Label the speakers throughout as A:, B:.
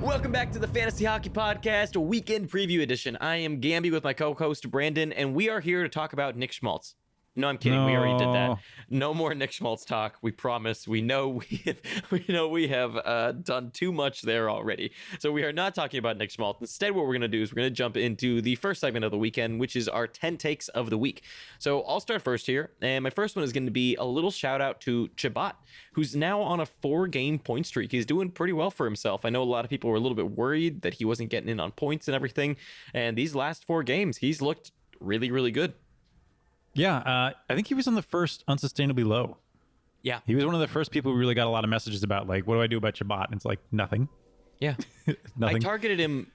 A: Welcome back to the Fantasy Hockey Podcast, a weekend preview edition. I am Gamby with my co-host Brandon, and we are here to talk about Nick Schmaltz. No, I'm kidding. No. We already did that. No more Nick Schmaltz talk. We promise. We know we have done too much there already. So we are not talking about Nick Schmaltz. Instead, what we're going to do is we're going to jump into the first segment of the weekend, which is our 10 takes of the week. So I'll start first here. And my first one is going to be a little shout out to Chabot, who's now on a 4-game point streak. He's doing pretty well for himself. I know a lot of people were a little bit worried that he wasn't getting in on points and everything. And these last 4 games, he's looked really, really good.
B: Yeah, I think he was on the first unsustainably low.
A: Yeah.
B: He was one of the first people who really got a lot of messages about, like, what do I do about Chabot? And it's like, nothing.
A: Yeah.
B: Nothing.
A: I targeted him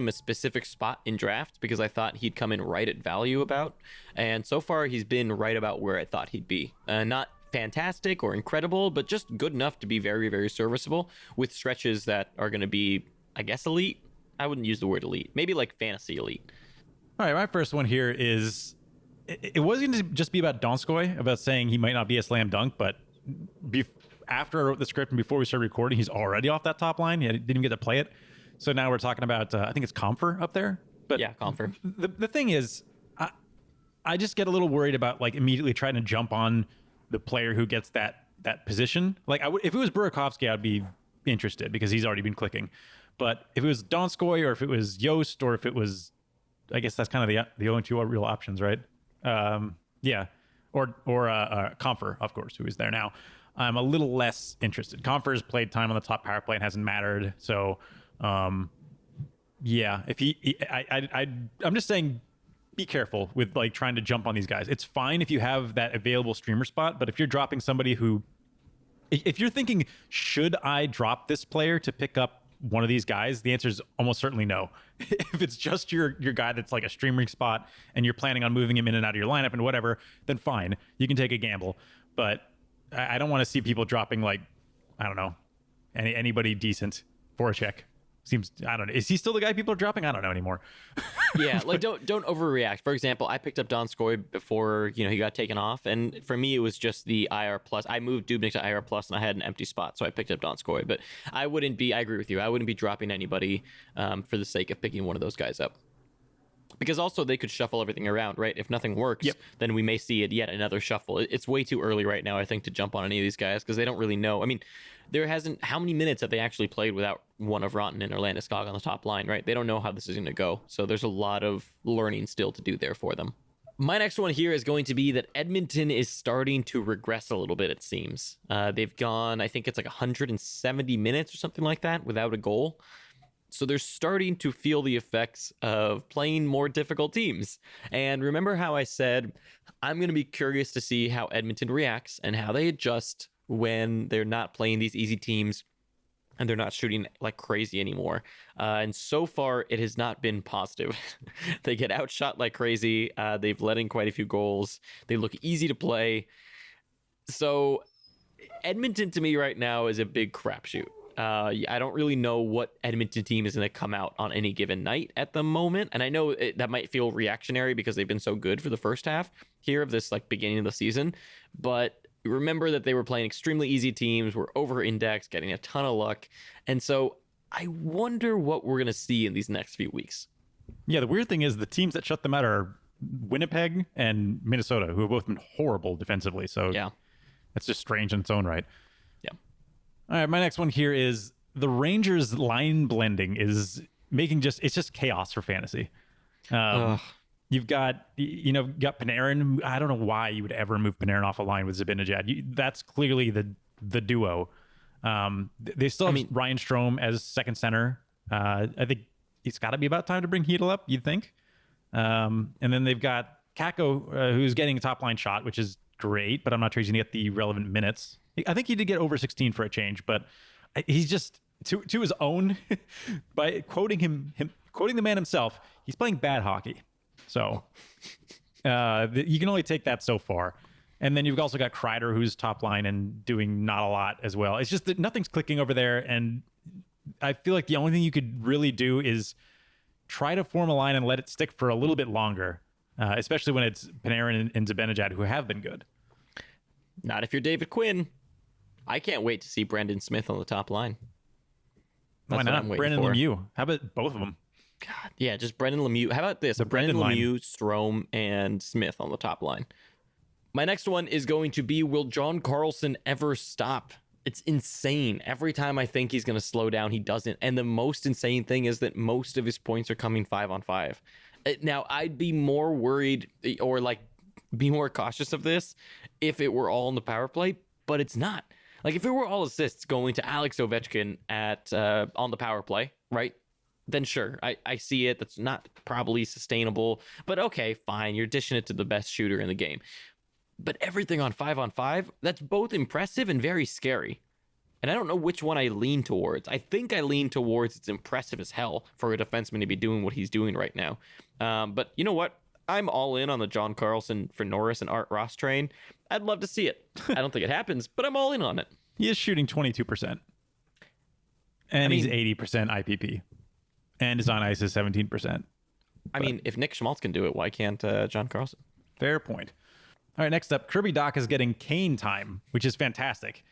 A: a specific spot in draft because I thought he'd come in right at value about. And so far, he's been right about where I thought he'd be. Not fantastic or incredible, but just good enough to be very, very serviceable with stretches that are going to be, I guess, elite. I wouldn't use the word elite. Maybe like fantasy elite.
B: All right, my first one here is, it wasn't going to just be about Donskoy, about saying he might not be a slam dunk, but after I wrote the script and before we started recording, he's already off that top line. He didn't even get to play it. So now we're talking about, I think it's Comfer up there. But
A: yeah, Comfer.
B: The thing is, I just get a little worried about like immediately trying to jump on the player who gets that position. Like if it was Burakovsky, I'd be interested because he's already been clicking. But if it was Donskoy or if it was Yost or if it was, I guess that's kind of the only 2 real options, right? Yeah. Or Comfer, of course, who is there now. I'm a little less interested. Comfer's played time on the top power play and hasn't mattered. So, yeah, if I'm just saying, be careful with like trying to jump on these guys. It's fine if you have that available streamer spot, but if you're dropping somebody who, if you're thinking, should I drop this player to pick up one of these guys, the answer is almost certainly no. If it's just your guy that's like a streaming spot and you're planning on moving him in and out of your lineup and whatever, then fine, you can take a gamble. But I don't want to see people dropping like, I don't know, anybody decent for a check. Seems, I don't know. Is he still the guy people are dropping? I don't know anymore.
A: Yeah, like don't overreact. For example, I picked up Donskoy before he got taken off, and for me it was just the IR plus. I moved Dubnyk to IR plus, and I had an empty spot, so I picked up Donskoy. But I agree with you. I wouldn't be dropping anybody for the sake of picking one of those guys up. Because also they could shuffle everything around, right? If nothing works, then we may see yet another shuffle. It's way too early right now, I think, to jump on any of these guys because they don't really know. I mean, how many minutes have they actually played without one of Rantanen or Landeskog on the top line, right? They don't know how this is going to go. So there's a lot of learning still to do there for them. My next one here is going to be that Edmonton is starting to regress a little bit, it seems. They've gone, I think it's like 170 minutes or something like that without a goal. So they're starting to feel the effects of playing more difficult teams. And remember how I said, I'm going to be curious to see how Edmonton reacts and how they adjust when they're not playing these easy teams and they're not shooting like crazy anymore. And so far, it has not been positive. They get outshot like crazy. They've let in quite a few goals. They look easy to play. So Edmonton to me right now is a big crapshoot. I don't really know what Edmonton team is going to come out on any given night at the moment. And I know that might feel reactionary because they've been so good for the first half here of this like beginning of the season. But remember that they were playing extremely easy teams, were over-indexed, getting a ton of luck. And so I wonder what we're going to see in these next few weeks.
B: Yeah, the weird thing is the teams that shut them out are Winnipeg and Minnesota, who have both been horrible defensively. So yeah, that's just strange in its own right. All right, my next one here is the Rangers line blending is making it's just chaos for fantasy. You've got Panarin. I don't know why you would ever move Panarin off a line with Zibanejad. That's clearly the duo. They still have Ryan Strome as second center. I think it's got to be about time to bring Hedl up, you'd think. And then they've got Kakko, who's getting a top line shot, which is great, but I'm not sure he's going to get the relevant minutes. I think he did get over 16 for a change, but he's just to his own by quoting quoting the man himself. He's playing bad hockey, so you can only take that so far. And then you've also got Kreider, who's top line and doing not a lot as well. It's just that nothing's clicking over there, and I feel like the only thing you could really do is try to form a line and let it stick for a little bit longer, especially when it's Panarin and Zibanejad who have been good.
A: Not if you're David Quinn. I can't wait to see Brendan Smith on the top line.
B: Why not? Brendan Lemieux. How about both of them?
A: God, yeah, just Brendan Lemieux. How about this? Brendan Lemieux, Strome, and Smith on the top line. My next one is going to be, will John Carlson ever stop? It's insane. Every time I think he's going to slow down, he doesn't. And the most insane thing is that most of his points are coming 5-on-5. Now, I'd be more worried or like be more cautious of this if it were all in the power play, but it's not. Like if it were all assists going to Alex Ovechkin at on the power play, right? Then sure, I see it. That's not probably sustainable, but okay, fine. You're dishing it to the best shooter in the game. But everything on 5-on-5, that's both impressive and very scary. And I don't know which one I lean towards. I think I lean towards it's impressive as hell for a defenseman to be doing what he's doing right now. But you know what? I'm all in on the John Carlson for Norris and Art Ross train. I'd love to see it. I don't think it happens, but I'm all in on it.
B: He is shooting 22%. And he's 80% IPP. And his on ice is 17%.
A: I mean, if Nick Schmaltz can do it, why can't John Carlson?
B: Fair point. All right, next up, Kirby Dach is getting Kane time, which is fantastic.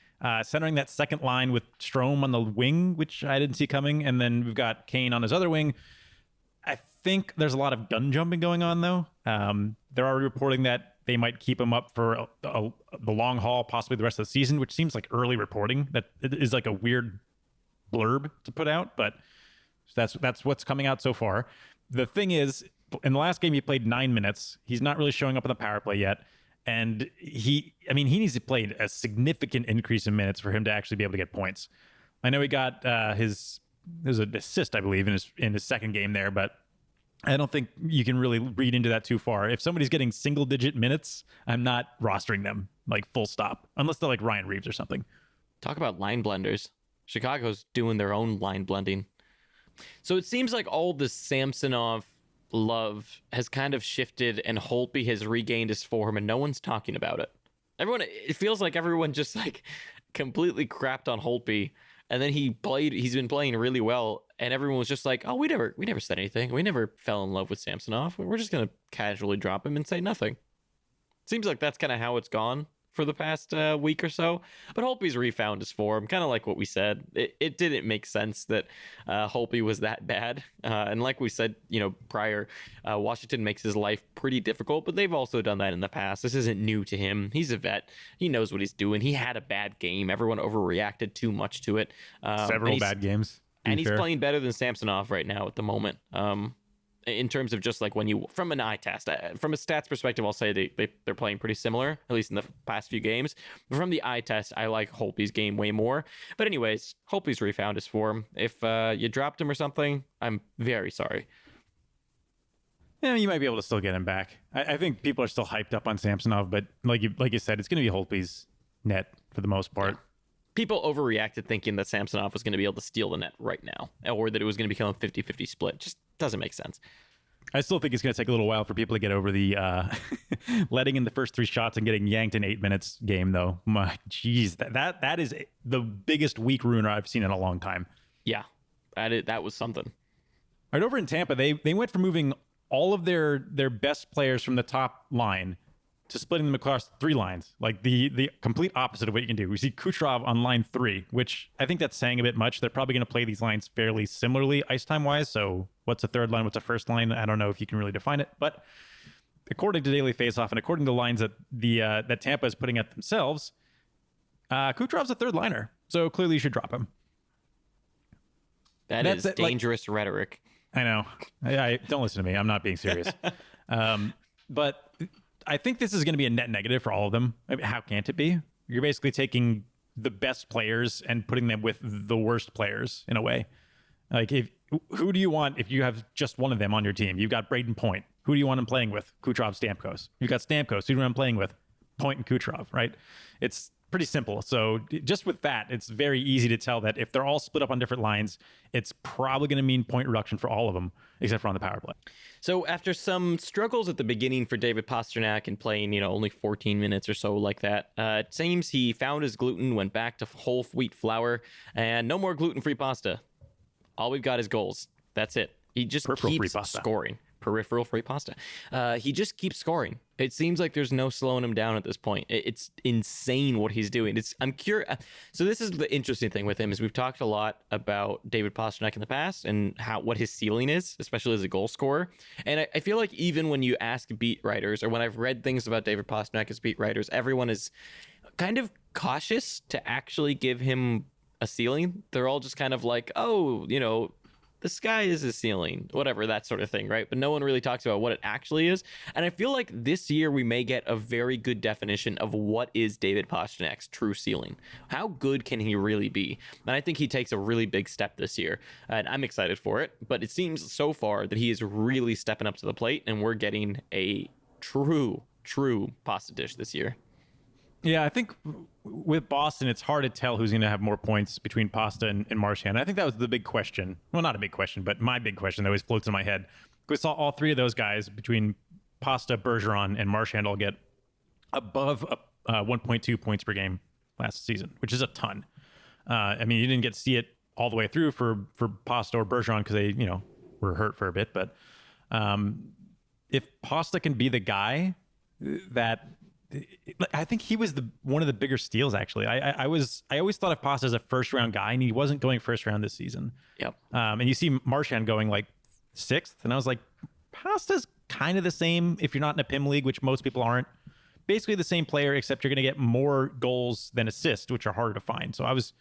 B: Centering that second line with Strome on the wing, which I didn't see coming. And then we've got Kane on his other wing. I think there's a lot of gun jumping going on, though. They're already reporting that they might keep him up for the long haul, possibly the rest of the season, which seems like early reporting. That is like a weird blurb to put out, but that's what's coming out so far. The thing is, in the last game, he played 9 minutes. He's not really showing up on the power play yet. And he needs to play a significant increase in minutes for him to actually be able to get points. I know he got there's an assist, I believe, in his second game there, but I don't think you can really read into that too far. If somebody's getting single-digit minutes, I'm not rostering them, like full stop, unless they're like Ryan Reeves or something.
A: Talk about line blenders. Chicago's doing their own line blending. So it seems like all the Samsonov love has kind of shifted and Holtby has regained his form and no one's talking about it. It feels like everyone just like completely crapped on Holtby, and then he's been playing really well, and everyone was just like, oh, we never said anything. We never fell in love with Samsonov. We're just going to casually drop him and say nothing. Seems like that's kind of how it's gone for the past week or so. But Holtby's refound his form, kind of like what we said. It didn't make sense that Holtby was that bad. And like we said, prior, Washington makes his life pretty difficult, but they've also done that in the past. This isn't new to him. He's a vet. He knows what he's doing. He had a bad game. Everyone overreacted too much to it.
B: Several bad games.
A: And he's playing better than Samsonov right now at the moment. In terms of just like from an eye test, from a stats perspective, I'll say they're playing pretty similar, at least in the past few games. But from the eye test, I like Holtby's game way more. But anyways, Holtby's refound his form. If you dropped him or something, I'm very sorry.
B: Yeah, you might be able to still get him back. I think people are still hyped up on Samsonov, but like you said, it's going to be Holtby's net for the most part. Yeah.
A: People overreacted thinking that Samsonov was going to be able to steal the net right now, or that it was going to become a 50-50 split. Just doesn't make sense.
B: I still think it's going to take a little while for people to get over the letting in the first 3 shots and getting yanked in 8 minutes game, though. My geez, that is the biggest weak ruiner I've seen in a long time.
A: Yeah, that was something.
B: All right, over in Tampa, they went from moving all of their best players from the top line to splitting them across 3 lines, like the complete opposite of what you can do. We see Kucherov on line 3, which I think that's saying a bit much. They're probably going to play these lines fairly similarly ice time wise. So what's a third line? What's a first line? I don't know if you can really define it, but according to Daily Faceoff and according to the lines that Tampa is putting at themselves, Kucherov's a third liner. So clearly you should drop him.
A: That's dangerous rhetoric.
B: I know. I don't listen to me. I'm not being serious. But I think this is going to be a net negative for all of them. I mean, how can't it be? You're basically taking the best players and putting them with the worst players in a way. Like, who do you want if you have just one of them on your team? You've got Braden Point. Who do you want him playing with? Kucherov, Stamkos. You've got Stamkos. Who do you want him playing with? Point and Kucherov, right? It's pretty simple. So just with that, it's very easy to tell that if they're all split up on different lines, it's probably going to mean point reduction for all of them, except for on the power play.
A: So after some struggles at the beginning for David Pastrnak and playing, only 14 minutes or so like that, it seems he found his gluten, went back to whole wheat flour, and no more gluten-free pasta. All we've got is goals. That's it. He just keeps scoring. Peripheral free pasta. He just keeps scoring. It seems like there's no slowing him down at this point. It's insane what he's doing. I'm curious. So this is the interesting thing with him is we've talked a lot about David Pastrnak in the past and what his ceiling is, especially as a goal scorer. And I feel like even when you ask beat writers or when I've read things about David Pastrnak as beat writers, everyone is kind of cautious to actually give him a ceiling. They're all just kind of like, oh, the sky is a ceiling, whatever, that sort of thing, right? But no one really talks about what it actually is. And I feel like this year we may get a very good definition of what is David Pastrnak's true ceiling. How good can he really be? And I think he takes a really big step this year, and I'm excited for it. But it seems so far that he is really stepping up to the plate, and we're getting a true pasta dish this year.
B: Yeah, I think with Boston, it's hard to tell who's going to have more points between Pasta and Marchand. I think that was the big question. Well, not a big question, but my big question that always floats in my head. We saw all three of those guys between Pasta, Bergeron, and Marchand all get above 1.2 points per game last season, which is a ton. I mean, you didn't get to see it all the way through for Pasta or Bergeron because they, were hurt for a bit. But if Pasta can be the guy that... I think he was one of the bigger steals, actually. I always thought of Pasta as a first round guy, and he wasn't going first round this season.
A: Yep.
B: And you see Marchand going like sixth, and I was like, Pasta's kind of the same if you're not in a PIM league, which most people aren't. Basically the same player, except you're going to get more goals than assists, which are harder to find. So I was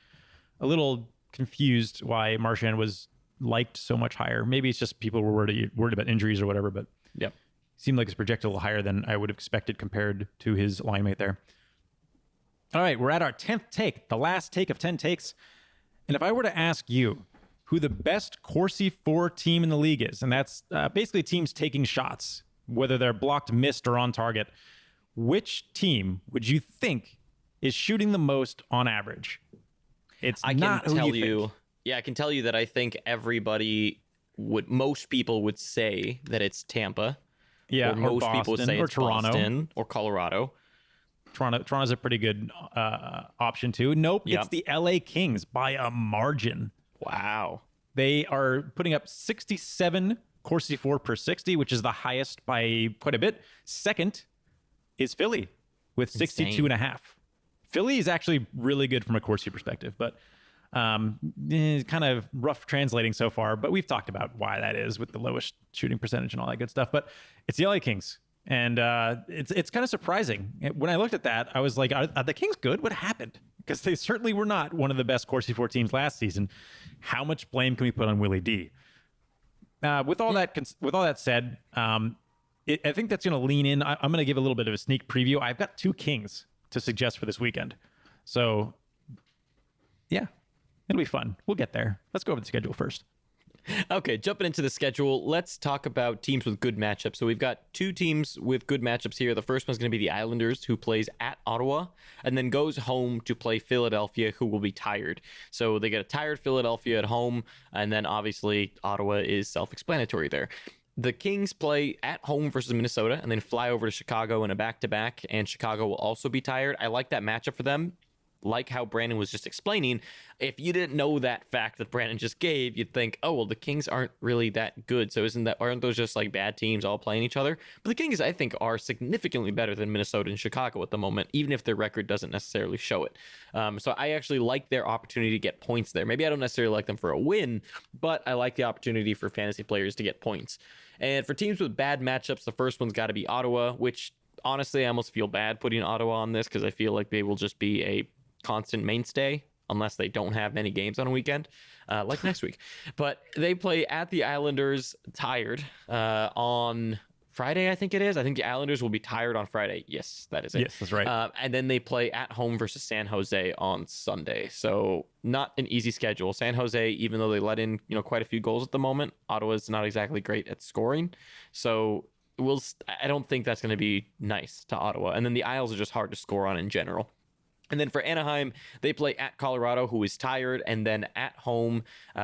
B: a little confused why Marchand was liked so much higher. Maybe it's just people were worried about injuries or whatever, but
A: yep.
B: Seemed like it's projected a little higher than I would have expected compared to his line mate there. All right, we're at our 10th take, the last take of 10 takes. And if I were to ask you who the best Corsi 4 team in the league is, and that's basically teams taking shots, whether they're blocked, missed, or on target, which team would you think is shooting the most on average?
A: I can tell you that I think most people would say that it's Tampa.
B: Yeah,
A: or most
B: Boston,
A: people would say
B: or
A: it's
B: Toronto,
A: Boston or Colorado.
B: Toronto's a pretty good option too. Nope, It's the LA Kings by a margin.
A: Wow.
B: They are putting up 67 Corsi 4 per 60, which is the highest by quite a bit. Second is Philly with 62.5. Philly is actually really good from a Corsi perspective, but kind of rough translating so far, but we've talked about why that is with the lowest shooting percentage and all that good stuff. But it's the LA Kings, and it's kind of surprising. When I looked at that, I was like, are the Kings good? What happened? Because they certainly were not one of the best Corsi 4 teams last season. How much blame can we put on Willie D? With all that said, I think that's going to lean in. I'm going to give a little bit of a sneak preview. I've got two Kings to suggest for this weekend. So, yeah. It'll be fun. We'll get there. Let's go over the schedule first.
A: Okay, jumping into the schedule, let's talk about teams with good matchups. So we've got two teams with good matchups here. The first one's going to be the Islanders, who plays at Ottawa and then goes home to play Philadelphia, who will be tired. So they get a tired Philadelphia at home, and then obviously Ottawa is self-explanatory there. The Kings play at home versus Minnesota and then fly over to Chicago in a back-to-back, and Chicago will also be tired. I like that matchup for them. Like how Brandon was just explaining, if you didn't know that fact that Brandon just gave, you'd think, oh, well, the Kings aren't really that good. So aren't those just like bad teams all playing each other? But the Kings, I think, are significantly better than Minnesota and Chicago at the moment, even if their record doesn't necessarily show it. So I actually like their opportunity to get points there. Maybe I don't necessarily like them for a win, but I like the opportunity for fantasy players to get points. And for teams with bad matchups, the first one's got to be Ottawa, which honestly, I almost feel bad putting Ottawa on this because I feel like they will just be a constant mainstay unless they don't have many games on a weekend like next week. But they play at the Islanders tired on Friday, I think it is. I think the Islanders will be tired on Friday. Yes, that is it.
B: Yes, that's right.
A: And then they play at home versus San Jose on Sunday. So not an easy schedule. San Jose, even though they let in quite a few goals at the moment, Ottawa's not exactly great at scoring. So I don't think that's going to be nice to Ottawa. And then the Isles are just hard to score on in general. And then for Anaheim, they play at Colorado, who is tired, and then at home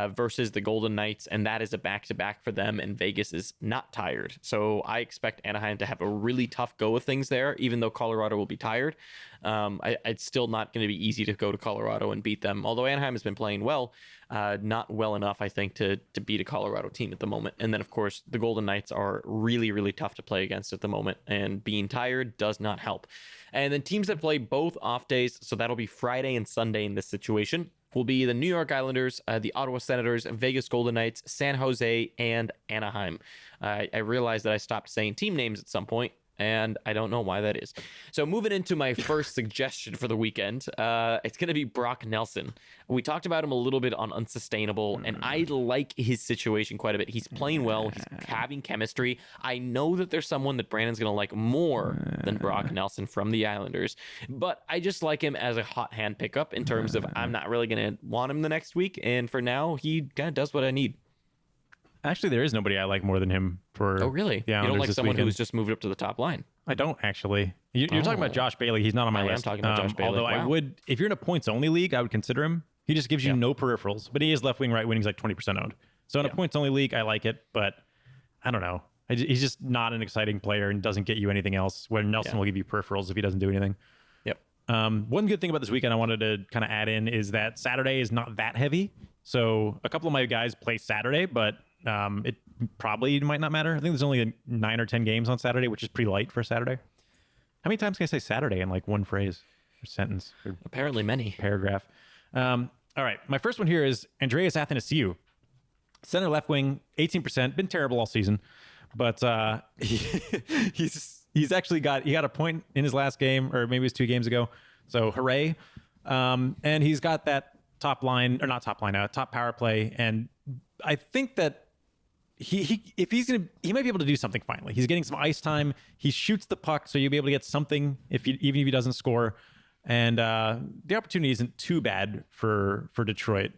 A: versus the Golden Knights, and that is a back-to-back for them, and Vegas is not tired. So I expect Anaheim to have a really tough go of things there, even though Colorado will be tired. It's still not going to be easy to go to Colorado and beat them, although Anaheim has been playing well, not well enough, I think, to beat a Colorado team at the moment. And then, of course, the Golden Knights are really, really tough to play against at the moment, and being tired does not help. And then teams that play both off days, so that'll be Friday and Sunday in this situation, will be the New York Islanders, the Ottawa Senators, Vegas Golden Knights, San Jose, and Anaheim. I realized that I stopped saying team names at some point, and I don't know why that is. So moving into my first suggestion for the weekend, it's going to be Brock Nelson. We talked about him a little bit on Unsustainable, and I like his situation quite a bit. He's playing well. He's having chemistry. I know that there's someone that Brandon's going to like more than Brock Nelson from the Islanders, but I just like him as a hot hand pickup in terms of I'm not really going to want him the next week, and for now, he kind of does what I need.
B: Actually, there is nobody I like more than him for.
A: Oh, really? You don't like someone who's just moved up to the top line?
B: I don't, actually. You're talking about Josh Bailey. He's not on my list.
A: I am talking about Josh Bailey.
B: Although I would, if you're in a points-only league, I would consider him. He just gives you no peripherals, but he is left wing, right wing. He's like 20% owned. So in a points-only league, I like it, but I don't know. He's just not an exciting player and doesn't get you anything else, where Nelson will give you peripherals if he doesn't do anything.
A: Yep.
B: One good thing about this weekend I wanted to kind of add in is that Saturday is not that heavy. So a couple of my guys play Saturday, but it probably might not matter. I think there's only 9 or 10 games on Saturday, which is pretty light for Saturday. How many times can I say Saturday in like one phrase or sentence? Or
A: apparently many.
B: Paragraph. All right. My first one here is Andreas Athanasiou. Center left wing, 18%. Been terrible all season. But he's actually got a point in his last game, or maybe it was 2 games ago. So hooray. And he's got that top power play. And I think that he might be able to do something finally. He's getting some ice time. He shoots the puck, so you'll be able to get something even if he doesn't score. And the opportunity isn't too bad for Detroit.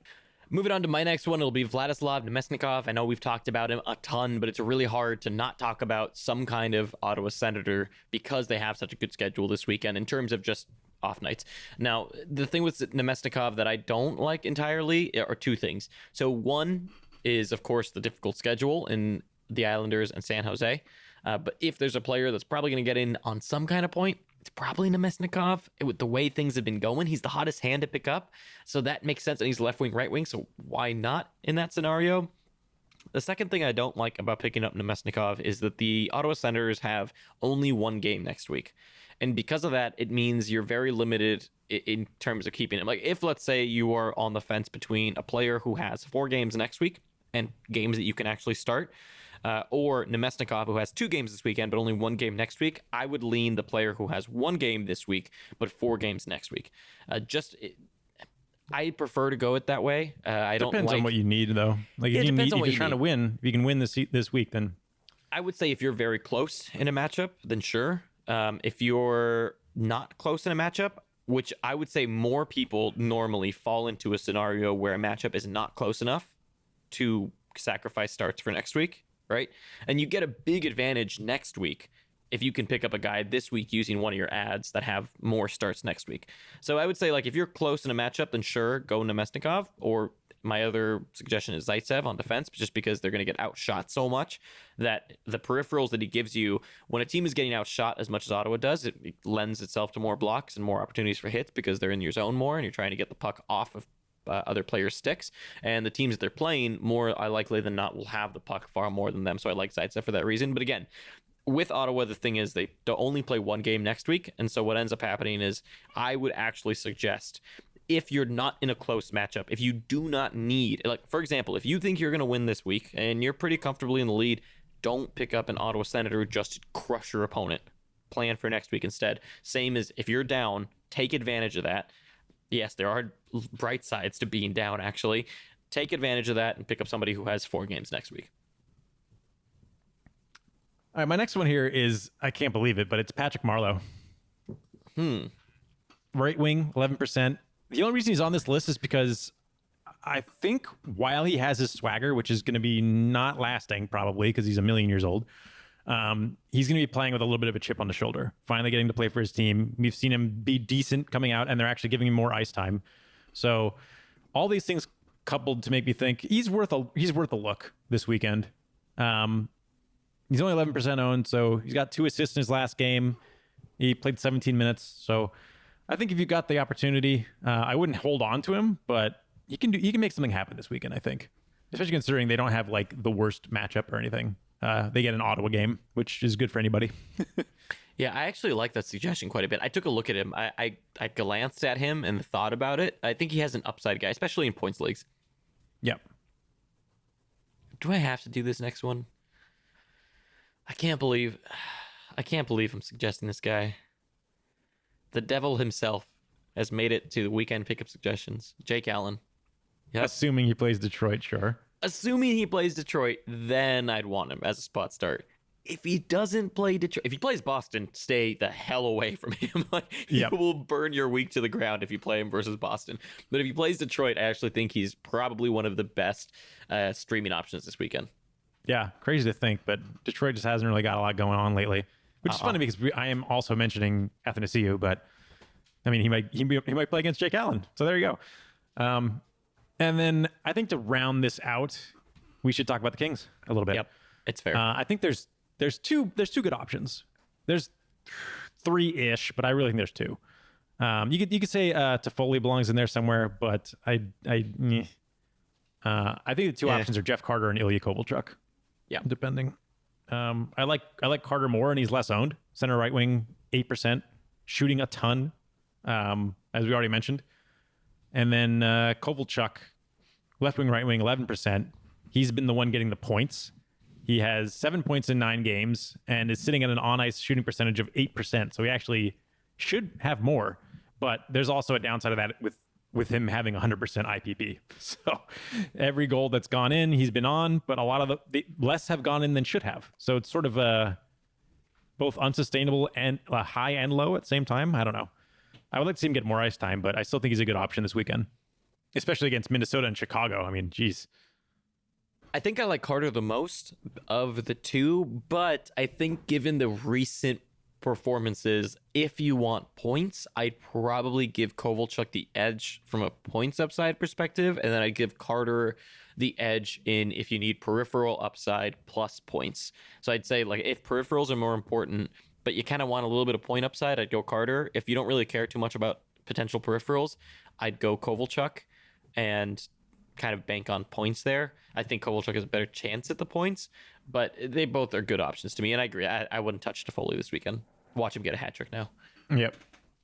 A: Moving on to my next one, it'll be Vladislav Nemesnikov. I know we've talked about him a ton, but it's really hard to not talk about some kind of Ottawa Senator because they have such a good schedule this weekend in terms of just off nights. Now, the thing with Nemesnikov that I don't like entirely are 2 things. So one is, of course, the difficult schedule in the Islanders and San Jose. But if there's a player that's probably going to get in on some kind of point, it's probably Nemesnikov. With the way things have been going, he's the hottest hand to pick up. So that makes sense. And he's left wing, right wing. So why not in that scenario? The second thing I don't like about picking up Nemesnikov is that the Ottawa Senators have only 1 game next week. And because of that, it means you're very limited in terms of keeping him. Like if, let's say, you are on the fence between a player who has 4 games next week and games that you can actually start, or Nemesnikov, who has 2 games this weekend, but only 1 game next week, I would lean the player who has 1 game this week, but 4 games next week. I prefer to go it that way.
B: Depends on what you need, though. Like if you're trying to win, if you can win this week, then
A: I would say if you're very close in a matchup, then sure. If you're not close in a matchup, which I would say more people normally fall into a scenario where a matchup is not close enough to sacrifice starts for next week, right? And you get a big advantage next week if you can pick up a guy this week using one of your ads that have more starts next week. So I would say, like, if you're close in a matchup, then sure, go Nemesnikov, or my other suggestion is Zaitsev on defense, just because they're going to get outshot so much that the peripherals that he gives you, when a team is getting outshot as much as Ottawa does, it lends itself to more blocks and more opportunities for hits because they're in your zone more and you're trying to get the puck off of other players' sticks. And the teams that they're playing, more likely than not, will have the puck far more than them. So I like Zaitsev for that reason. But again, with Ottawa, the thing is they only play 1 game next week. And so what ends up happening is I would actually suggest, if you're not in a close matchup, if you do not need, like, for example, if you think you're going to win this week and you're pretty comfortably in the lead, don't pick up an Ottawa Senator just to crush your opponent. Plan for next week instead. Same as if you're down, take advantage of that. Yes, there are bright sides to being down, actually. Take advantage of that and pick up somebody who has 4 games next week.
B: All right, my next one here is, I can't believe it, but it's Patrick Marleau. Right wing, 11%. The only reason he's on this list is because I think while he has his swagger, which is going to be not lasting probably because he's a million years old, He's going to be playing with a little bit of a chip on the shoulder, finally getting to play for his team. We've seen him be decent coming out, and they're actually giving him more ice time. So all these things coupled to make me think he's worth a look this weekend. He's only 11% owned, so he's got 2 assists in his last game. He played 17 minutes, so I think if you got the opportunity, I wouldn't hold on to him, but he can make something happen this weekend, I think. Especially considering they don't have like the worst matchup or anything. They get an Ottawa game, which is good for anybody.
A: Yeah, I actually like that suggestion quite a bit. I took a look at him. I glanced at him and thought about it. I think he has an upside guy, especially in points leagues.
B: Yep.
A: Do I have to do this next one? I can't believe I'm suggesting this guy. The devil himself has made it to the weekend pickup suggestions. Jake Allen.
B: Yep. Assuming he plays Detroit, sure.
A: Assuming he plays Detroit, then I'd want him as a spot start. If he doesn't play Detroit, if he plays Boston, stay the hell away from him. He will burn your week to the ground if you play him versus Boston. But if he plays Detroit, I actually think he's probably one of the best streaming options this weekend.
B: Yeah, crazy to think, but Detroit just hasn't really got a lot going on lately. Which is funny because I am also mentioning Athanasiou, but I mean he might play against Jake Allen. So there you go. And then I think to round this out, we should talk about the Kings a little bit.
A: Yep, it's fair.
B: I think there's two good options. There's 3-ish, but I really think there's 2. You could say Toffoli belongs in there somewhere, but I think the 2 options are Jeff Carter and Ilya Kovalchuk.
A: Yeah,
B: depending. I like Carter more, and he's less owned. Center right wing, 8%, shooting a ton, as we already mentioned. And then Kovalchuk, left wing, right wing, 11%. He's been the one getting the points. He has 7 points in 9 games and is sitting at an on ice shooting percentage of 8%. So he actually should have more. But there's also a downside of that with him having 100% IPP. So every goal that's gone in, he's been on, but a lot of the less have gone in than should have. So it's sort of both unsustainable and high and low at the same time. I don't know. I would like to see him get more ice time, but I still think he's a good option this weekend, especially against Minnesota and Chicago. I mean, geez.
A: I think I like Carter the most of the 2, but I think given the recent performances, if you want points, I'd probably give Kovalchuk the edge from a points upside perspective, and then I'd give Carter the edge in if you need peripheral upside plus points. So I'd say like if peripherals are more important, but you kind of want a little bit of point upside, I'd go Carter. If you don't really care too much about potential peripherals, I'd go Kovalchuk and kind of bank on points there. I think Kovalchuk has a better chance at the points, but they both are good options to me, and I agree. I wouldn't touch Toffoli this weekend. Watch him get a hat trick now.
B: Yep.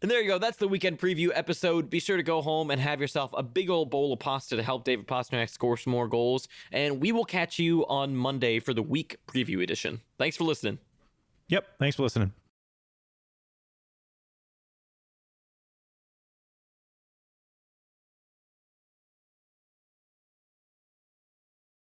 A: And there you go. That's the weekend preview episode. Be sure to go home and have yourself a big old bowl of pasta to help David Pastrnak score some more goals, and we will catch you on Monday for the week preview edition. Thanks for listening.
B: Yep. Thanks for listening.